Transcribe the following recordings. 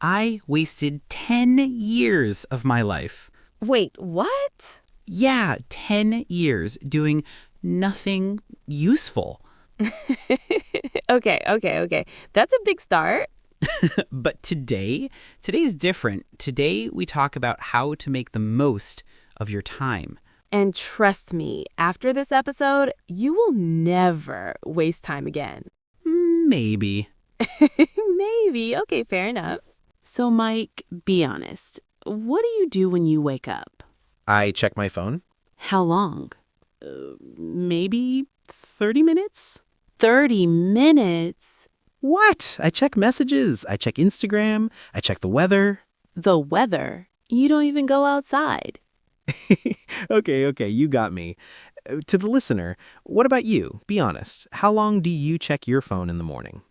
I wasted 10 years of my life. Wait, what? Yeah, 10 years doing nothing useful. Okay. That's a big start. But today's different. Today we talk about how to make the most of your time. And trust me, after this episode, you will never waste time again. Maybe. Maybe. Okay, fair enough. So, Mike, be honest. What do you do when you wake up? I check my phone. How long? Maybe 30 minutes? 30 minutes? What? I check messages. I check Instagram. I check the weather. The weather? You don't even go outside. Okay, you got me. To the listener, what about you? Be honest. How long do you check your phone in the morning?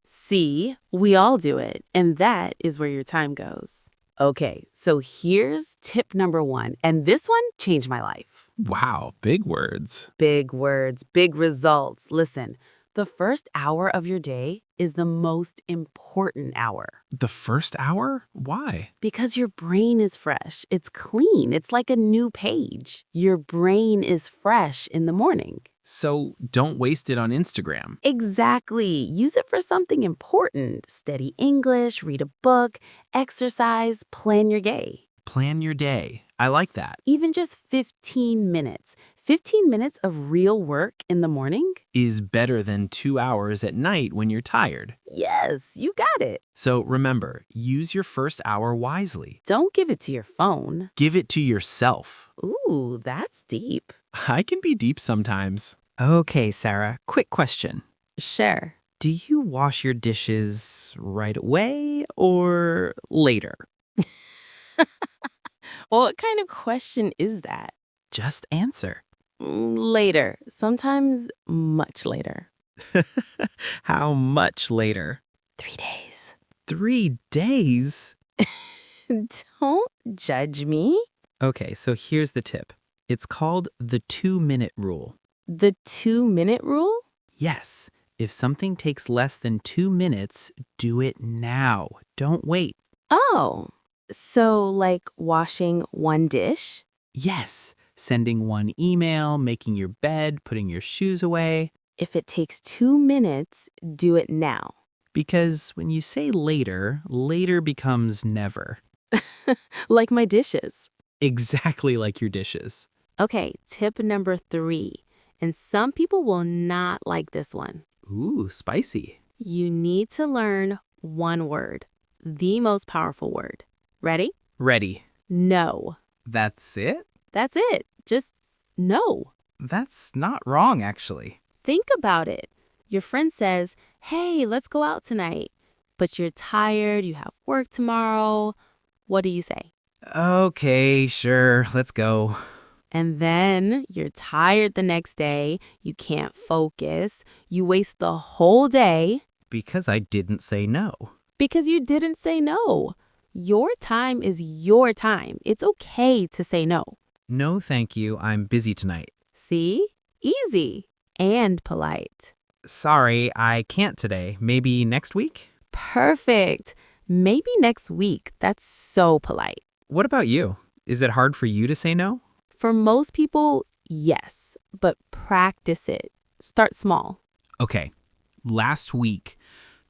See, we all do it, and that is where your time goes. Okay, so here's tip number 1, and this one changed my life. Wow, big words. Big words, big results. Listen, the first hour of your day is the most important hour The first hour? Why? because your brain is fresh. It's clean. It's like a new page. Your brain is fresh in the morning. So don't waste it on Instagram. Exactly. Use it for something important. Study English, read a book, exercise, plan your day. Plan your day. I like that. Even just 15 minutes. 15 minutes of real work in the morning? Is better than 2 hours at night when you're tired. Yes, you got it. So remember, use your first hour wisely. Don't give it to your phone. Give it to yourself. Ooh, that's deep. I can be deep sometimes. Okay, Sarah, quick question. Sure. Do you wash your dishes right away or later? What kind of question is that? Just answer. Later. Sometimes much later. How much later? 3 days. 3 days? Don't judge me. Okay, so here's the tip. It's called the 2-minute rule. The 2-minute rule? Yes, if something takes less than 2 minutes, do it now. Don't wait. Oh, so like washing one dish? Yes, sending one email, making your bed, putting your shoes away. If it takes 2 minutes, do it now. Because when you say later, later becomes never. Like my dishes. Exactly like your dishes. Okay, tip number 3. And some people will not like this one. Ooh, spicy. You need to learn one word. The most powerful word. Ready? Ready. No. That's it? That's it. Just no. That's not wrong, actually. Think about it. Your friend says, hey, let's go out tonight. But you're tired, you have work tomorrow. What do you say? Okay, sure, let's go. And then you're tired the next day. You can't focus. You waste the whole day Because I didn't say no. because you didn't say no. Your time is your time. It's okay to say no. No, thank you, I'm busy tonight. See? Easy and polite. Sorry, I can't today. Maybe next week? Perfect. Maybe next week. That's so polite. What about you? Is it hard for you to say no? For most people, yes, but practice it. Start small. Okay, last week,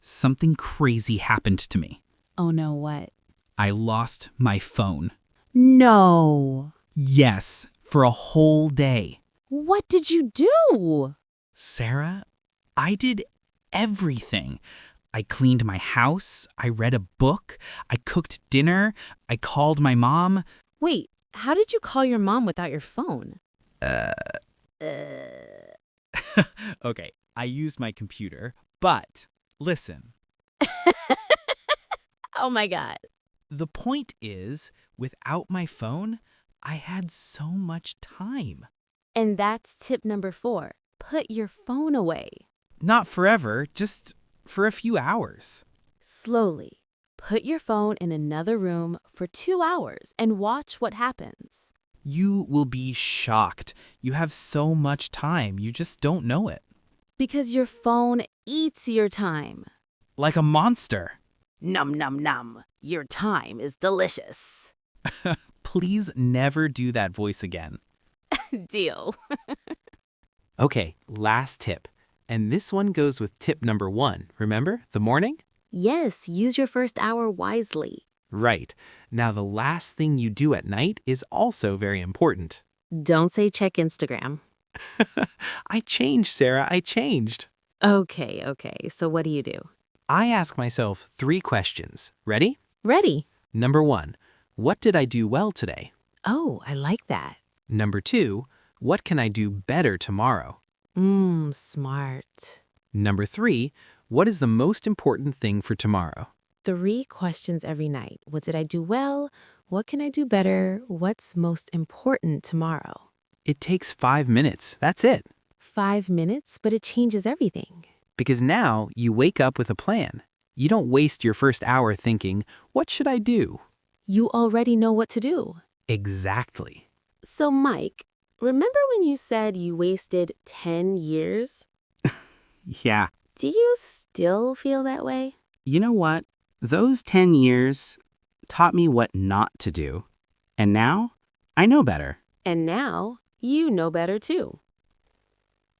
something crazy happened to me. Oh no, what? I lost my phone. No. Yes, for a whole day. What did you do? Sarah, I did everything. I cleaned my house, I read a book, I cooked dinner, I called my mom. Wait, how did you call your mom without your phone? Okay, I used my computer, but listen. Oh my God. The point is, without my phone, I had so much time. And that's tip number 4. Put your phone away. Not forever, just for a few hours. Slowly. Put your phone in another room for 2 hours and watch what happens. You will be shocked. You have so much time, you just don't know it. Because your phone eats your time. Like a monster. Num num num. Your time is delicious. Please never do that voice again. Deal. Okay, last tip. And this one goes with tip number 1. Remember, the morning? Yes, use your first hour wisely. Right. Now, the last thing you do at night is also very important. Don't say check Instagram. I changed, Sarah. I changed. Okay. So what do? I ask myself 3 questions. Ready? Ready. Number 1, what did I do well today? Oh, I like that. Number 2, what can I do better tomorrow? Smart. Number 3, what is the most important thing for tomorrow? 3 questions every night. What did I do well? What can I do better? What's most important tomorrow? It takes 5 minutes. That's it. 5 minutes, but it changes everything. Because now you wake up with a plan. You don't waste your first hour thinking, what should I do? You already know what to do. Exactly. So, Mike, remember when you said you wasted 10 years? Yeah. Do you still feel that way? You know what? Those 10 years taught me what not to do. And now I know better. And now you know better too.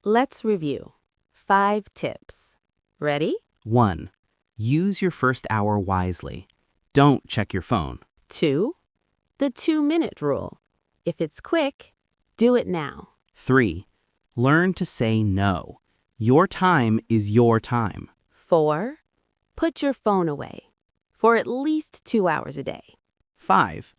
Let's review. 5 tips. Ready? 1. Use your first hour wisely. Don't check your phone. 2. The 2-minute rule. If it's quick, do it now. 3. Learn to say no. Your time is your time. 4. Put your phone away for at least 2 hours a day. 5.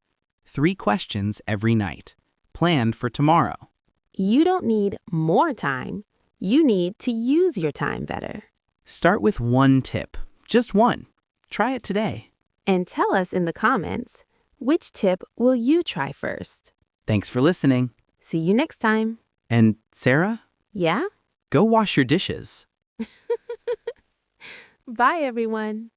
3 questions every night. Planned for tomorrow. You don't need more time. You need to use your time better. Start with 1 tip. Just 1. Try it today. And tell us in the comments, which tip will you try first? Thanks for listening. See you next time. And Sarah, Yeah? go wash your dishes. Bye, everyone.